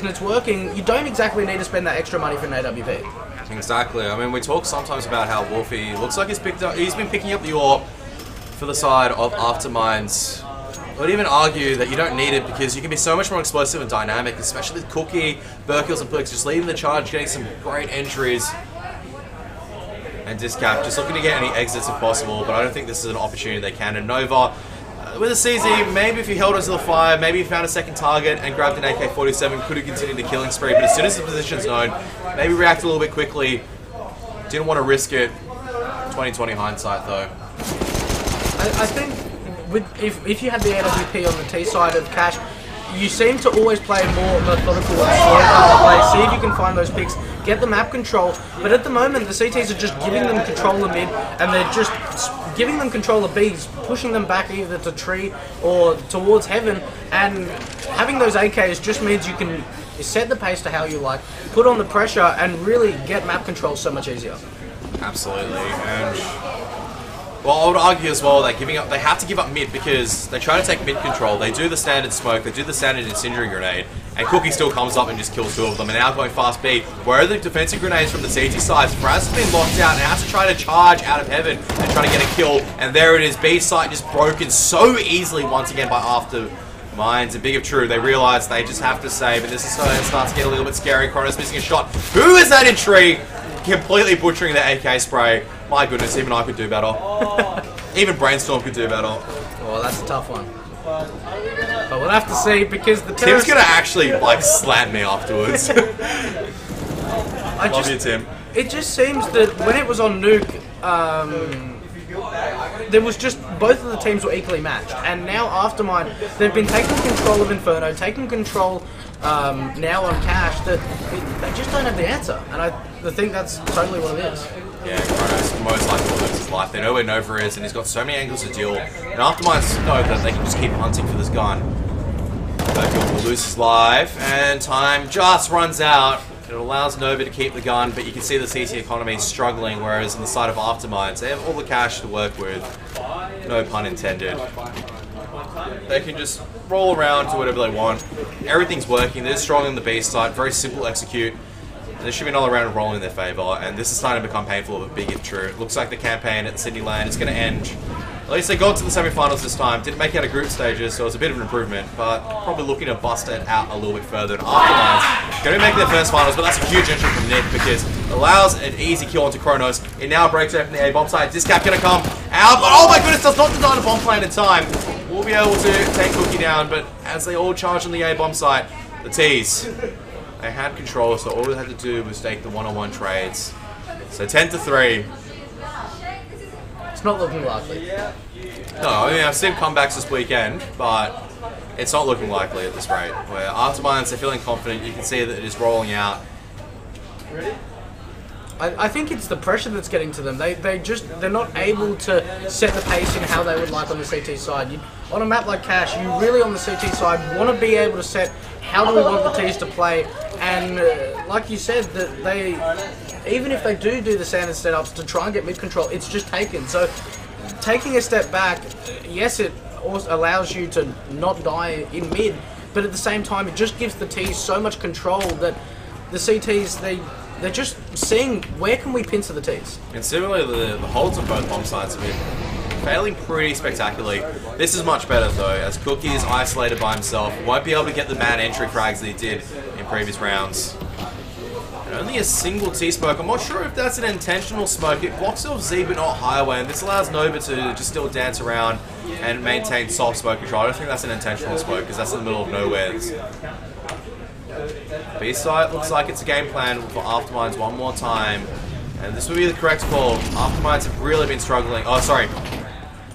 and it's working, you don't exactly need to spend that extra money for an AWP. Exactly. I mean, we talk sometimes about how Wolfie looks like he's been picking up the ore for the side of Afterminds. I would even argue that you don't need it because you can be so much more explosive and dynamic, especially with Cookie, Burkills and Perks just leading the charge, getting some great entries. And Discap just looking to get any exits if possible, but I don't think this is an opportunity they can. And Nova, with a CZ, maybe if he held onto the fire, maybe he found a second target and grabbed an AK-47, could have continued the killing spree, but as soon as the position's known, maybe react a little bit quickly. Didn't want to risk it. 2020 hindsight though. I think if you had the AWP on the T side of Cash, you seem to always play more methodical and slow kind of play. See if you can find those picks, get the map control. But at the moment, the CTs are just giving them control of mid, and they're just giving them control of Bs, pushing them back either to tree or towards heaven. And having those AKs just means you can set the pace to how you like, put on the pressure, and really get map control so much easier. Absolutely. And well, I would argue as well that they have to give up mid because they try to take mid control. They do the standard smoke, they do the standard incendiary grenade, and Cookie still comes up and just kills two of them. And now going fast B. Where are the defensive grenades from the CT side? Fraz has been locked out and has to try to charge out of heaven and try to get a kill. And there it is. B site just broken so easily once again by Afterminds. And big of true, they realize they just have to save. And this is where it starts to get a little bit scary. Kronos missing a shot. Who is that in tree? Completely butchering the AK spray. My goodness, even I could do better. Even Brainstorm could do better. Well, that's a tough one. But we'll have to see because the Tim's gonna actually like slam me afterwards. Love you, Tim. It just seems that when it was on Nuke, there was just both of the teams were equally matched, and now Aftermind, they've been taking control of Inferno, taking control now on Cash. That they just don't have the answer, and I think that's totally what it is. Yeah, Kronos most likely will lose his life. They know where Nova is, and he's got so many angles to deal. And Afterminds know that they can just keep hunting for this gun. Burkill will lose his life, and time just runs out. It allows Nova to keep the gun, but you can see the CT economy struggling, whereas on the side of Afterminds, they have all the cash to work with. No pun intended. They can just roll around, do whatever they want. Everything's working. They're strong on the B side, very simple execute. There should be another round of rolling in their favour, and this is starting to become painful, but big if true. It looks like the campaign at the Sydney LAN is going to end. At least they got to the semi-finals this time. Didn't make it out of group stages, so it's a bit of an improvement, but probably looking to bust it out a little bit further. And Afterminds going to make their first finals, but that's a huge entry from Nick because it allows an easy kill onto Kronos. It now breaks open the A-bomb side. Discap going to come out, but oh my goodness, does not design a bomb plan in time. We'll be able to take Cookie down, but as they all charge on the A-bomb site, the T's, they had control, so all they had to do was take the one-on-one trades. So 10-3. It's not looking likely. No, I mean, I've seen comebacks this weekend, but it's not looking likely at this rate. Where Afterminds, they're feeling confident, you can see that it is rolling out. I think it's the pressure that's getting to them. They're not able to set the pace in how they would like on the CT side. On a map like Cash, you really on the CT side want to be able to set how do we want the T's to play, and like you said, that they, even if they do the standard setups to try and get mid control, it's just taken. So taking a step back, yes, it also allows you to not die in mid, but at the same time, it just gives the T's so much control that the CTs, they're just seeing where can we pincer the T's. And similarly, the holds on both bomb sides have been failing pretty spectacularly. This is much better though, as Cookie is isolated by himself, won't be able to get the man entry frags that he did in previous rounds. And only a single T-smoke. I'm not sure if that's an intentional smoke. It blocks off Z but not Highway, and this allows Nova to just still dance around and maintain soft smoke control. I don't think that's an intentional smoke because that's in the middle of nowhere. B-side looks like it's a game plan for Afterminds one more time. And this would be the correct call. Afterminds have really been struggling. Oh, sorry.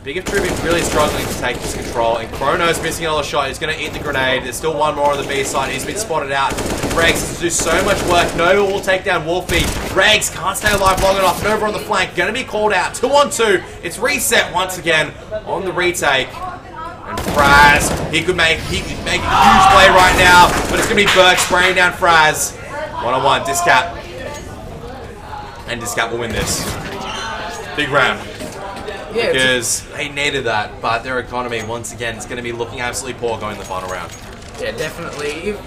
Big of True been really struggling to take this control. And Kronos missing another shot. He's going to eat the grenade. There's still one more on the B-side. He's been spotted out. Regs has to do so much work. Nova will take down Wolfie. Regs can't stay alive long enough. Nova on the flank. Going to be called out. 2-on-2. It's reset once again on the retake. And Fraz, he could make a huge play right now, but it's going to be Burke spraying down Fraz. 1-on-1, Discap. And Discap will win this. Big round. Yeah, because they needed that, but their economy, once again, is going to be looking absolutely poor going in the final round. Yeah, definitely.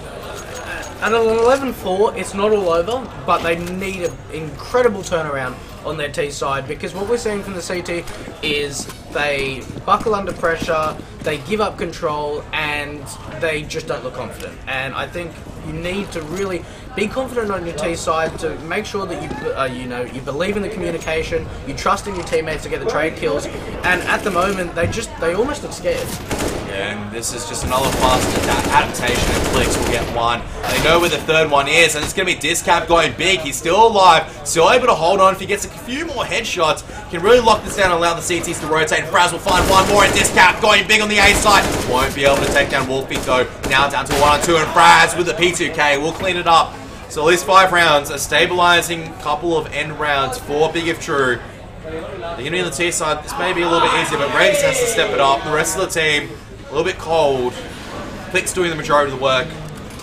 At an 11-4, it's not all over, but they need an incredible turnaround on their T side, because what we're seeing from the CT is they buckle under pressure, they give up control, and they just don't look confident. And I think you need to really be confident on your T side to make sure that you believe in the communication, you trust in your teammates to get the trade kills. And at the moment, they almost look scared. Yeah, and this is just another fast adaptation, and Clicks will get one. They know where the third one is, and it's going to be Discap going big. He's still alive, still able to hold on. If he gets a few more headshots, he can really lock this down and allow the CTs to rotate. And Fraz will find one more, and Discap going big on the A side. Won't be able to take down Wolfie, though. Now down to 1-2, and Fraz with the P2K will clean it up. So at least 5 rounds, a stabilizing couple of end rounds for Big If True. The unity on the T side, this may be a little bit easier, but Regs has to step it up. The rest of the team, a little bit cold. Click's doing the majority of the work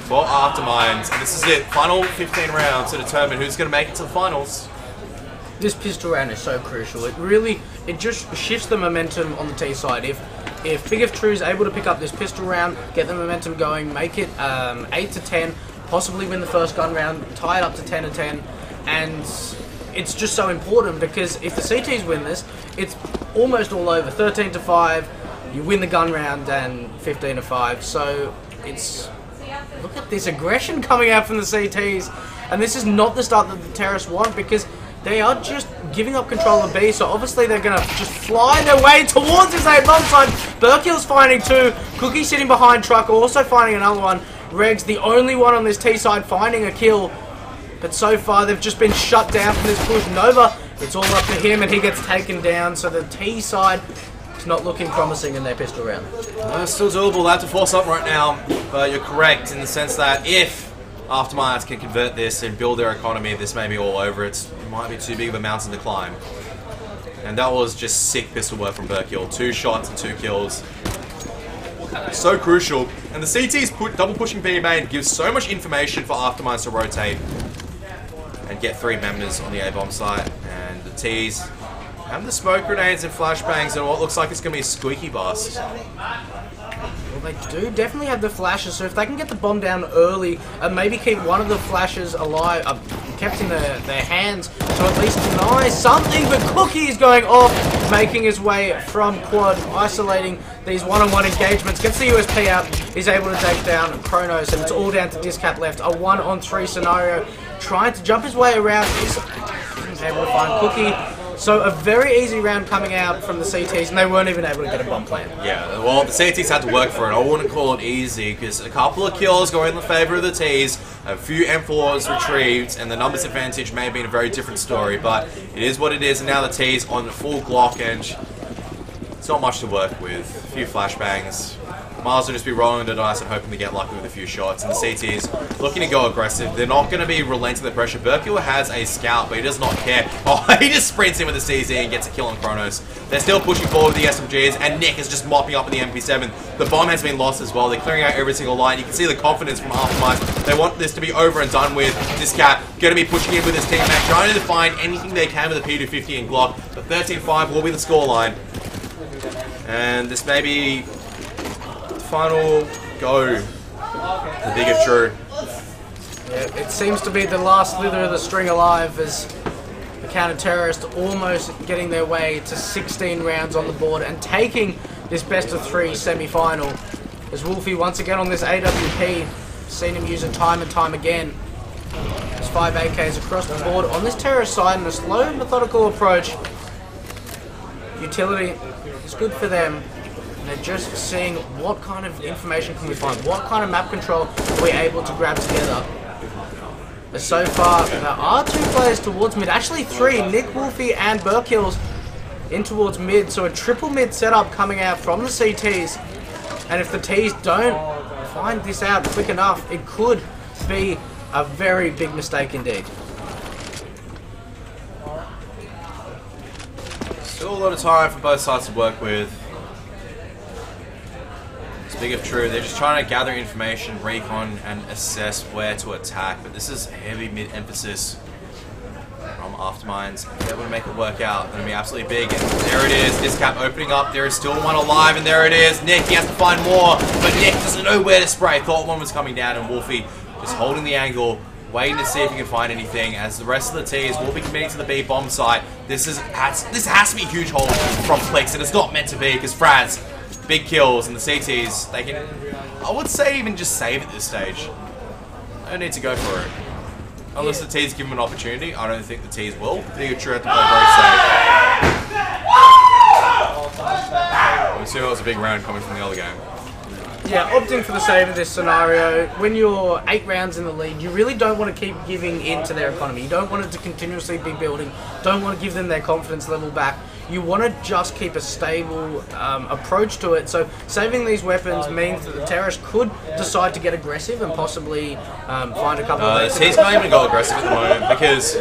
for Afterminds. And this is it. Final 15 rounds to determine who's going to make it to the finals. This pistol round is so crucial. It just shifts the momentum on the T side. If Big If True is able to pick up this pistol round, get the momentum going, make it 8-10, possibly win the first gun round, tie it up to 10-10, and it's just so important, because if the CTs win this, it's almost all over. 13-5. You win the gun round, and 15-5. So look at this aggression coming out from the CTs, and this is not the start that the terrorists want, because they are just giving up control of B. So obviously they're gonna just fly their way towards this A bomb side. Burkill's finding 2. Cookie sitting behind Truck, also finding another one. Regs, the only one on this T side, finding a kill, but so far they've just been shut down from this push. Nova, it's all up to him, and he gets taken down. So the T side, it's not looking promising in their pistol round. Still doable. They have to force up right now, but you're correct in the sense that if Afterminds can convert this and build their economy, this may be all over. It might be too big of a mountain to climb. And that was just sick pistol work from Burkill. 2 shots and 2 kills. So crucial. And the CT's double pushing B main gives so much information for Afterminds to rotate and get 3 members on the A-bomb site. And the T's have the smoke grenades and flashbangs and what looks like it's going to be a squeaky bust. Well, they do definitely have the flashes, so if they can get the bomb down early and maybe keep one of the flashes alive, kept in their hands, to at least deny something, but Cookie is going off, making his way from quad, isolating these one-on-one engagements, gets the USP out, is able to take down Kronos, and it's all down to Discap left. A 1-on-3 scenario, trying to jump his way around, is able to find Cookie. So a very easy round coming out from the CTs, and they weren't even able to get a bomb plant. Yeah, well, the CTs had to work for it. I wouldn't call it easy, because a couple of kills going in the favour of the Ts, a few M4s retrieved, and the numbers advantage may have been a very different story, but it is what it is, and now the Ts on full Glock, and it's not much to work with. A few flashbangs. Miles will just be rolling the dice and hoping to get lucky with a few shots. And the CTs looking to go aggressive. They're not going to be relenting the pressure. Burkula has a scout, but he does not care. Oh, he just sprints in with the CZ and gets a kill on Kronos. They're still pushing forward with the SMGs, and Nick is just mopping up with the MP7. The bomb has been lost as well. They're clearing out every single line. You can see the confidence from Afterminds. They want this to be over and done with. This cat going to be pushing in with his teammate, trying to find anything they can with the P250 and Glock. But 13-5 will be the scoreline. And this may be final go. The Big If True. Yeah, it seems to be the last slither of the string alive, as the counter-terrorists almost getting their way to 16 rounds on the board and taking this best-of-3 semi-final. As Wolfie once again on this AWP, seen him use it time and time again. There's 5 AKs across the board on this terrorist side in a slow, methodical approach. Utility is good for them. They're just seeing what kind of information can we find, what kind of map control are we able to grab together. But so far, there are 2 players towards mid, actually 3, Nick, Wolfie and Burkills in towards mid, so a triple mid setup coming out from the CTs. And if the Ts don't find this out quick enough, it could be a very big mistake indeed. Still a lot of time for both sides to work with. Big If True, they're just trying to gather information, recon, and assess where to attack. But this is heavy mid-emphasis from Afterminds. If they're able to make it work out, it's going to be absolutely big. And there it is, this cap opening up. There is still one alive, and there it is. Nick, he has to find more, but Nick doesn't know where to spray. Thought one was coming down, and Wolfie Just holding the angle, waiting to see if he can find anything, as the rest of the T's will be committing to the B bomb site. This has to be a huge hold from Flex, and it's not meant to be, because Fraz, big kills, and the CTs, they can, I would say, even just save at this stage. Don't need to go for it. Unless the T's give them an opportunity. I don't think the T's will. Gigabyte have to play very safe. I'm assuming it was a big round coming from the other game. Yeah, opting for the save in this scenario, when you're 8 rounds in the lead, you really don't want to keep giving in to their economy. You don't want it to continuously be building, don't want to give them their confidence level back. You want to just keep a stable approach to it. So saving these weapons means that the terrorists could decide to get aggressive and possibly find a couple of... He's not even go aggressive at the moment because,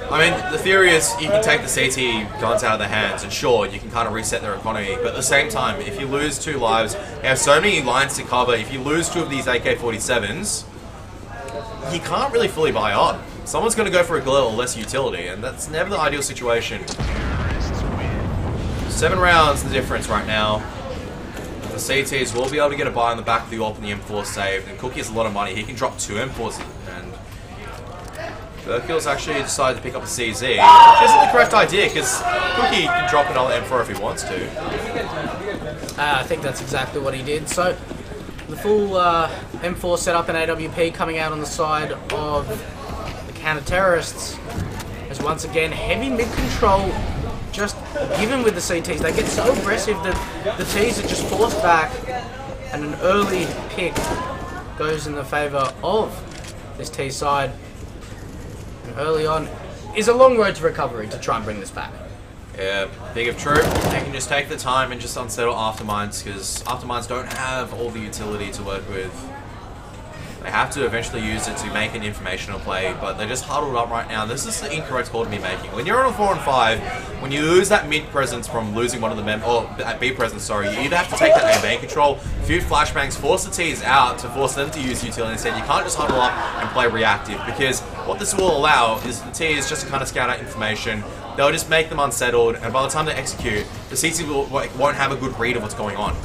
I mean, the theory is you can take the CT guns out of their hands and sure, you can kind of reset their economy. But at the same time, if you lose 2 lives, you have so many lines to cover. If you lose 2 of these AK-47s, you can't really fully buy on. Someone's going to go for a little less utility, and that's never the ideal situation. 7 rounds the difference right now. The CTs will be able to get a buy on the back of the AWP and the M4 saved, and Cookie has a lot of money. He can drop 2 M4s, and Burkill's actually decided to pick up a CZ, which isn't the correct idea, because Cookie can drop another M4 if he wants to. I think that's exactly what he did. So, the full M4 setup and AWP coming out on the side of the counter-terrorists. As once again, heavy mid-control just given with the CTs. They get so aggressive that the Ts are just forced back, and an early pick goes in the favour of this T side. And early on is a long road to recovery to try and bring this back. Yeah, big of troop. They can just take the time and just unsettle Afterminds, because Afterminds don't have all the utility to work with. They have to eventually use it to make an informational play, but they're just huddled up right now. This is the incorrect call to be making. When you're on a 4 and 5, when you lose that mid presence from losing one of the or that B presence, sorry, you either have to take that A main control, few flashbangs, force the T's out to force them to use utility instead. You can't just huddle up and play reactive, because what this will allow is the T's just to kind of scout out information. They'll just make them unsettled, and by the time they execute, the CT won't have a good read of what's going on.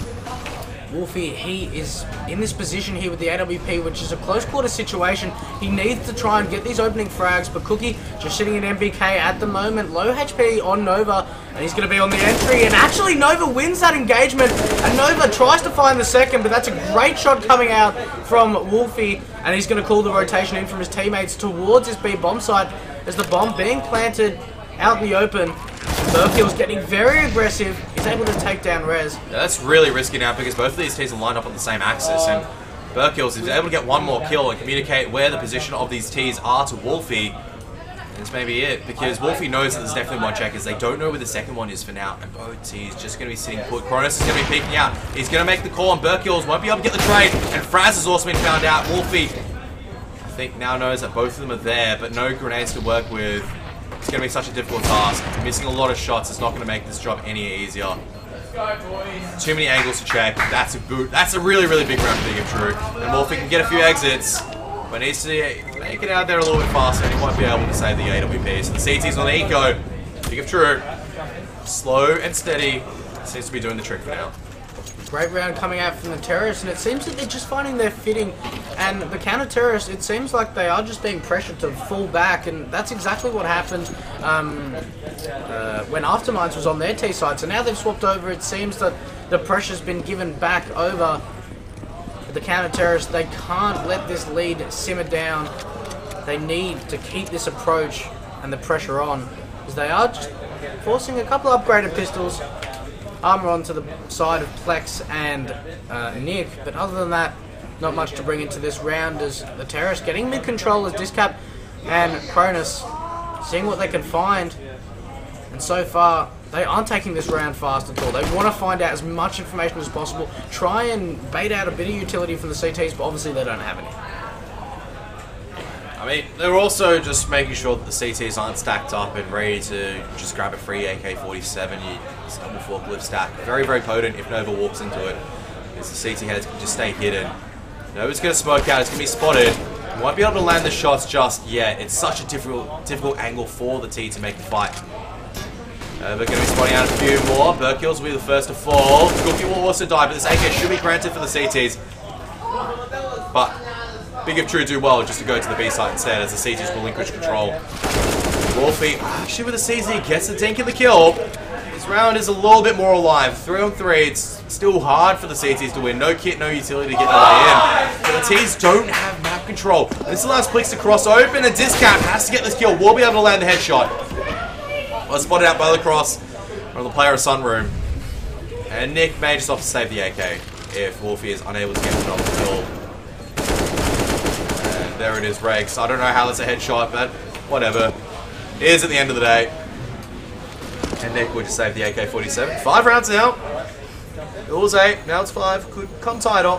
Wolfie, he is in this position here with the AWP, which is a close quarter situation. He needs to try and get these opening frags, but Cookie just sitting in MBK at the moment. Low HP on Nova, and he's going to be on the entry, and actually Nova wins that engagement, and Nova tries to find the second, but that's a great shot coming out from Wolfie, and he's going to call the rotation in from his teammates towards this B bomb site as the bomb being planted out in the open. Burkill's getting very aggressive. He's able to take down Rez. Yeah, that's really risky now, because both of these teams are lined up on the same axis, and Burkill's is able to get one more kill and communicate where the position of these T's are to Wolfie. And this may be it, because Wolfie knows that there's definitely one checkers. They don't know where the second one is for now, and both T's just going to be sitting put. Kronos is going to be peeking out. He's going to make the call, and Burkill's won't be able to get the trade, and Fraz has also been found out. Wolfie, I think, now knows that both of them are there, but no grenades to work with. It's going to be such a difficult task. Missing a lot of shots is not going to make this job any easier. Too many angles to check. That's a boot. That's a really, really big round for Gigabyte. And Wolfie can get a few exits, but needs to make it out there a little bit faster, and he won't be able to save the AWP. So the CT's on the eco. Gigabyte, slow and steady, seems to be doing the trick for now. Great round coming out from the terrorists, and it seems that they're just finding their fitting, and the counter-terrorists, it seems like they are just being pressured to fall back, and that's exactly what happened when Afterminds was on their T side. So now they've swapped over. It seems that the pressure's been given back over the counter-terrorists. They can't let this lead simmer down. They need to keep this approach and the pressure on, because they are just forcing a couple upgraded pistols, armor onto the side of Plex and Nick, but other than that, not much to bring into this round, as the terrorists getting mid-control as Discap and Kronos seeing what they can find, and so far they aren't taking this round fast at all. They want to find out as much information as possible, try and bait out a bit of utility from the CTs, but obviously they don't have any. I mean, they're also just making sure that the CTs aren't stacked up and ready to just grab a free AK-47. It's double forklift stack. Very, very potent if Nova walks into it, because the CT heads can just stay hidden. Nova's going to smoke out. It's going to be spotted. He won't be able to land the shots just yet. It's such a difficult angle for the T to make the fight. They're going to be spotting out a few more. Burkill's will be the first to fall. Cookie will also die, but this AK should be granted for the CTs. But Big of True do well just to go to the B site instead as the CTs relinquish control. Wolfie, actually with the CZ, gets the dink and the kill. This round is a little bit more alive. 3-on-3, it's still hard for the CTs to win. No kit, no utility to get the way in. But the Ts don't have map control. This allows Plix to cross open, and Discap has to get this kill. Will be able to land the headshot. Well, spotted out by the cross from the player of Sunroom. And Nick may just have to save the AK if Wolfie is unable to get another kill. And there it is, Regs. I don't know how that's a headshot, but whatever. It is at the end of the day. And Nick will just save the AK-47. 5 rounds now. It was 8, now it's 5. Could come tighter.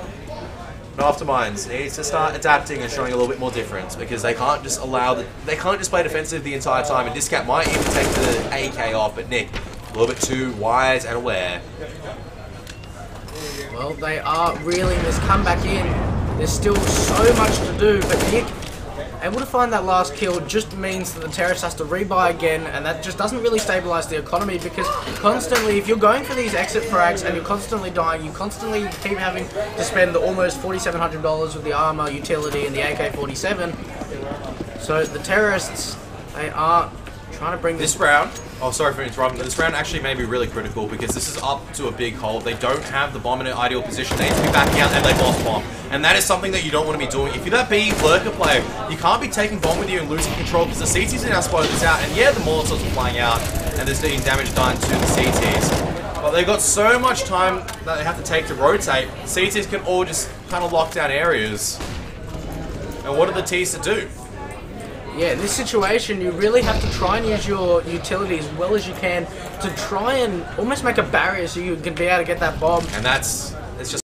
But Afterminds needs to start adapting and showing a little bit more difference because they can't just they can't just play defensive the entire time. And Discat might even take the AK off, but Nick, a little bit too wise and aware. Well, they are reeling this comeback in. There's still so much to do, but Nick, able to find that last kill just means that the Terrace has to rebuy again, and that just doesn't really stabilize the economy because constantly, if you're going for these exit frags and you're constantly dying, you constantly keep having to spend almost $4,700 with the armor, utility, and the AK-47. So the Terrorists, they are trying to bring this round. Oh, sorry for interrupting, but this round actually may be really critical because this is up to a big hole. They don't have the bomb in an ideal position. They need to be backing out and they've lost bomb. And that is something that you don't want to be doing. If you're that B lurker player, you can't be taking bomb with you and losing control because the CTs are now spotted this out. And yeah, the Molotovs are flying out and there's getting damage done to the CTs. But they've got so much time that they have to take to rotate. CTs can all just kind of lock down areas. And what are the Ts to do? Yeah, in this situation, you really have to try and use your utility as well as you can to try and almost make a barrier so you can be able to get that bomb. And it's just